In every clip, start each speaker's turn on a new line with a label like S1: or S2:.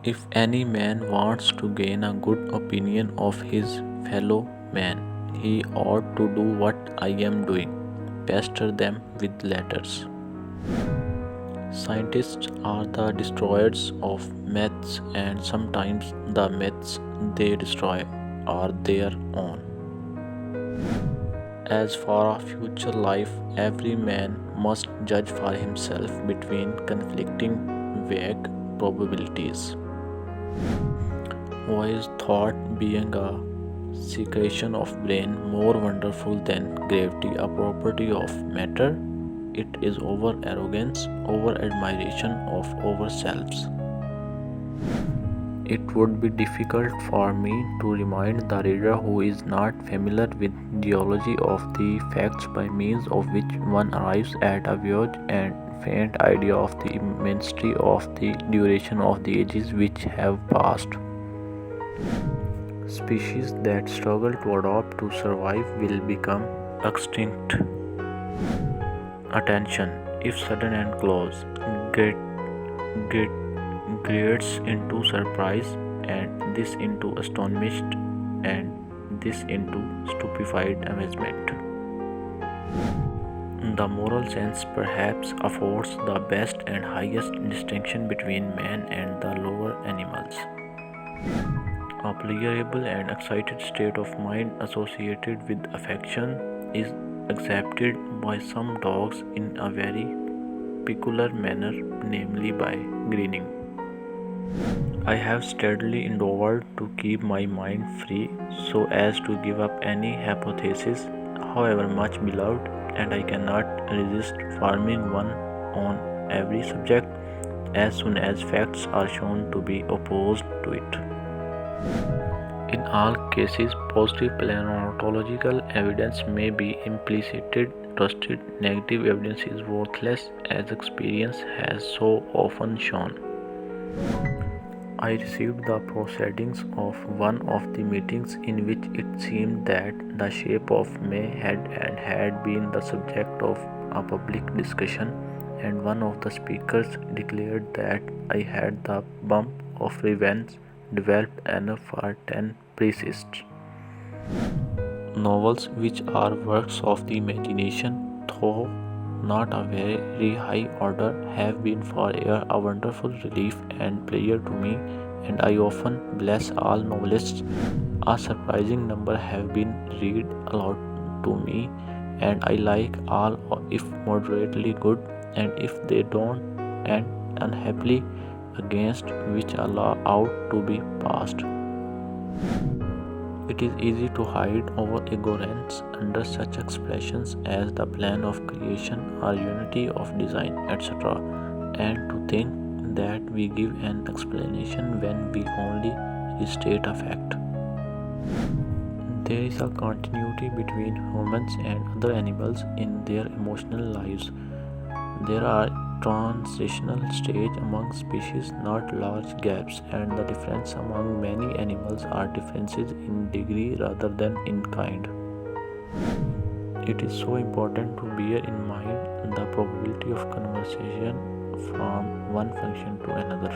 S1: If any man wants to gain a good opinion of his fellow man, he ought to do what I am doing, pester them with letters. Scientists are the destroyers of myths, and sometimes the myths they destroy are their own. As for a future life, every man must judge for himself between conflicting vague probabilities. Who is thought being a secretion of brain more wonderful than gravity, a property of matter? It is over arrogance, over admiration of ourselves. It would be difficult for me to remind the reader who is not familiar with geology of the facts by means of which one arrives at a vague and faint idea of the immensity of the duration of the ages which have passed. Species that struggle to adapt to survive will become extinct. Attention, if sudden and close, get, get grades into surprise, and this into astonished, and this into stupefied amazement. The moral sense perhaps affords the best and highest distinction between man and the lower animals. A pleasurable and excited state of mind associated with affection is accepted by some dogs in a very peculiar manner, namely by grinning. I have steadily endeavored to keep my mind free so as to give up any hypothesis, however much beloved, and I cannot resist forming one on every subject as soon as facts are shown to be opposed to it. In all cases, positive paleontological evidence may be implicitly trusted. Negative evidence is worthless, as experience has so often shown. I received the proceedings of one of the meetings in which it seemed that the shape of May had been the subject of a public discussion, and one of the speakers declared that I had the bump of revenge developed enough for 10 priests. Novels, which are works of the imagination, though not a very high order, have been for ever a wonderful relief and pleasure to me, and I often bless all novelists. A surprising number have been read aloud to me, and I like all if moderately good, and if they don't, and unhappily against which a law ought to be passed. It is easy to hide our ignorance under such expressions as the plan of creation or unity of design, etc., and to think that we give an explanation when we only restate a fact. There is a continuity between humans and other animals in their emotional lives. There are transitional stages among species, not large gaps, and the difference among many animals are differences in degree rather than in kind. It is so important to bear in mind the probability of conversation from one function to another.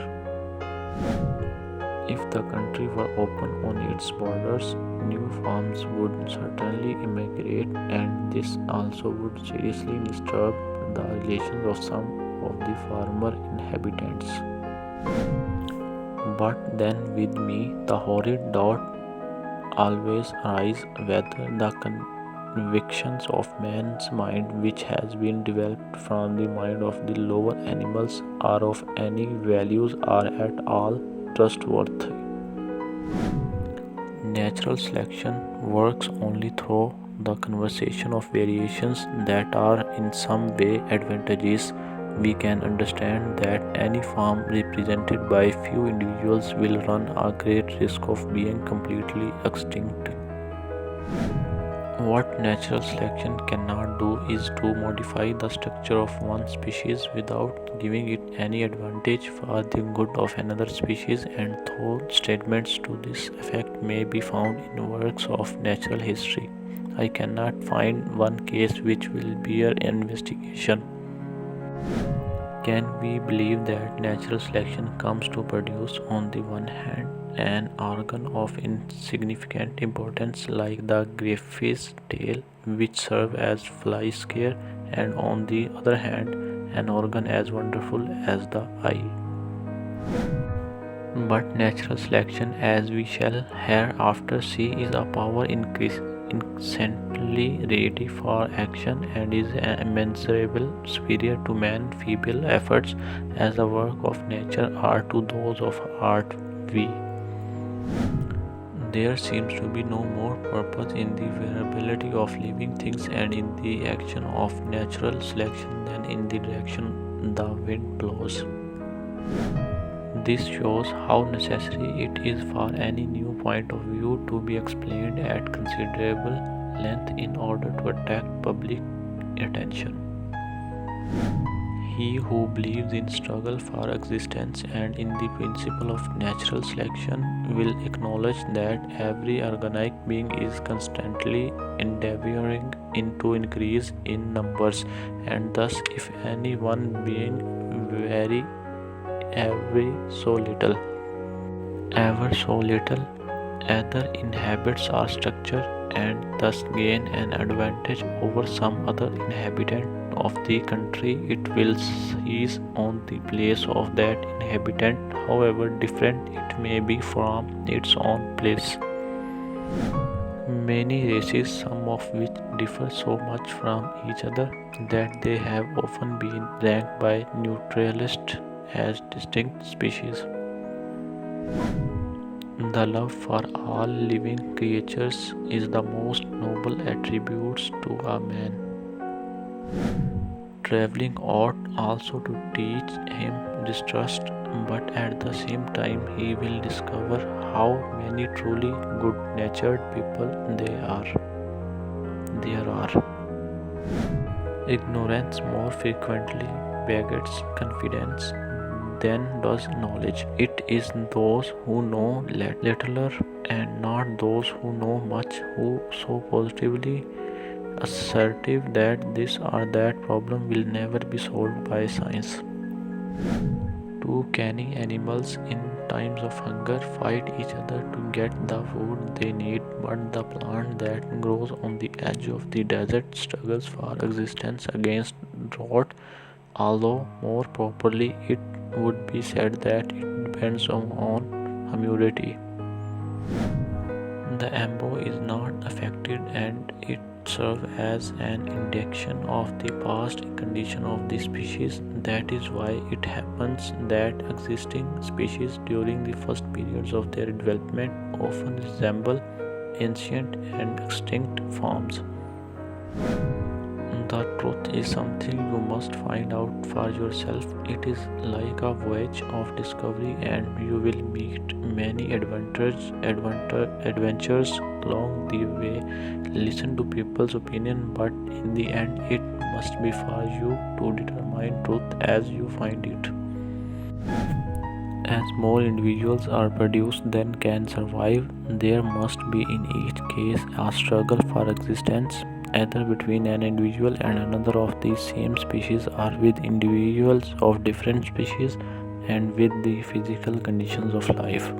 S1: If the country were open on its borders, new farms would certainly immigrate, and this also would seriously disturb the relations of some of the former inhabitants. But then with me the horrid doubt always arises whether the convictions of man's mind, which has been developed from the mind of the lower animals, are of any values or at all trustworthy. Natural selection works only through the conservation of variations that are in some way advantageous. We can understand that any farm represented by few individuals will run a great risk of being completely extinct. What natural selection cannot do is to modify the structure of one species without giving it any advantage for the good of another species, and though statements to this effect may be found in works of natural history, I cannot find one case which will bear investigation. Can we believe that natural selection comes to produce, on the one hand, an organ of insignificant importance like the griff's tail, which serves as fly scare, and on the other hand, an organ as wonderful as the eye? But natural selection, as we shall hereafter see, is a power incessantly ready for action and is immeasurably superior to man's feeble efforts as the work of nature are to those of art. There seems to be no more purpose in the variability of living things and in the action of natural selection than in the direction the wind blows. This shows how necessary it is for any new point of view to be explained at considerable length in order to attract public attention. He who believes in struggle for existence and in the principle of natural selection will acknowledge that every organic being is constantly endeavoring to increase in numbers, and thus if any one being vary ever so little, either inhabits our structure and thus gain an advantage over some other inhabitant of the country, it will seize on the place of that inhabitant, however different it may be from its own place. Many races, some of which differ so much from each other that they have often been ranked by naturalists as distinct species. The love for all living creatures is the most noble attributes to a man. Traveling ought also to teach him distrust, but at the same time he will discover how many truly good-natured people there are. Ignorance more frequently begets confidence than does knowledge. It is those who know littler and not those who know much who so positively assertive that this or that problem will never be solved by science. Two canine animals in times of hunger fight each other to get the food they need, but the plant that grows on the edge of the desert struggles for existence against drought, although more properly it would be said that it depends on humidity. The embryo is not affected and it serves as an indication of the past condition of the species. That is why it happens that existing species during the first periods of their development often resemble ancient and extinct forms. The truth is something you must find out for yourself. It is like a voyage of discovery, and you will meet many adventures along the way. Listen to people's opinion, but in the end, it must be for you to determine truth as you find it. As more individuals are produced than can survive, there must be in each case a struggle for existence, either between an individual and another of the same species or with individuals of different species and with the physical conditions of life.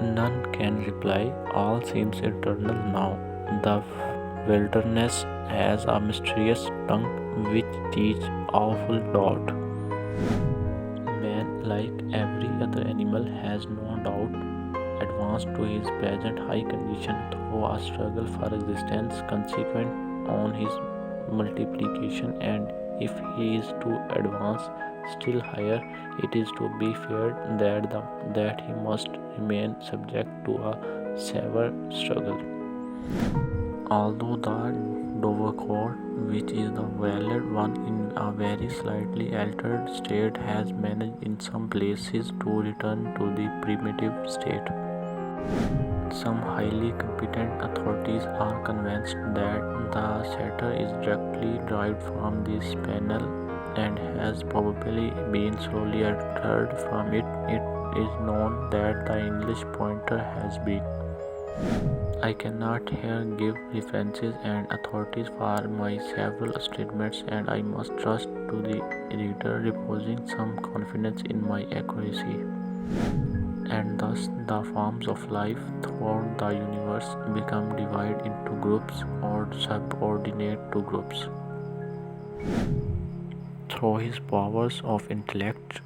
S1: None can reply, all seems eternal now. The wilderness has a mysterious tongue which teaches awful doubt. Man, like every other animal, has no doubt advanced to his present high condition through a struggle for existence consequent on his multiplication, and if he is to advance still higher, it is to be feared that he must remain subject to a severe struggle. Although the Dovercourt, which is the valid one in a very slightly altered state, has managed in some places to return to the primitive state. Some highly competent authorities are convinced that the setter is directly derived from the spaniel and has probably been slowly altered from it. It is known that the English pointer has been I cannot here give references and authorities for my several statements, and I must trust to the reader reposing some confidence in my accuracy. And thus the forms of life throughout the universe become divided into groups or subordinate to groups. Through his powers of intellect,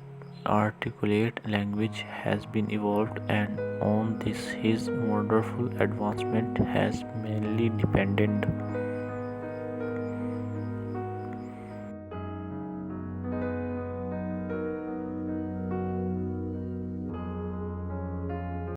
S1: articulate language has been evolved, and on this his wonderful advancement has mainly depended.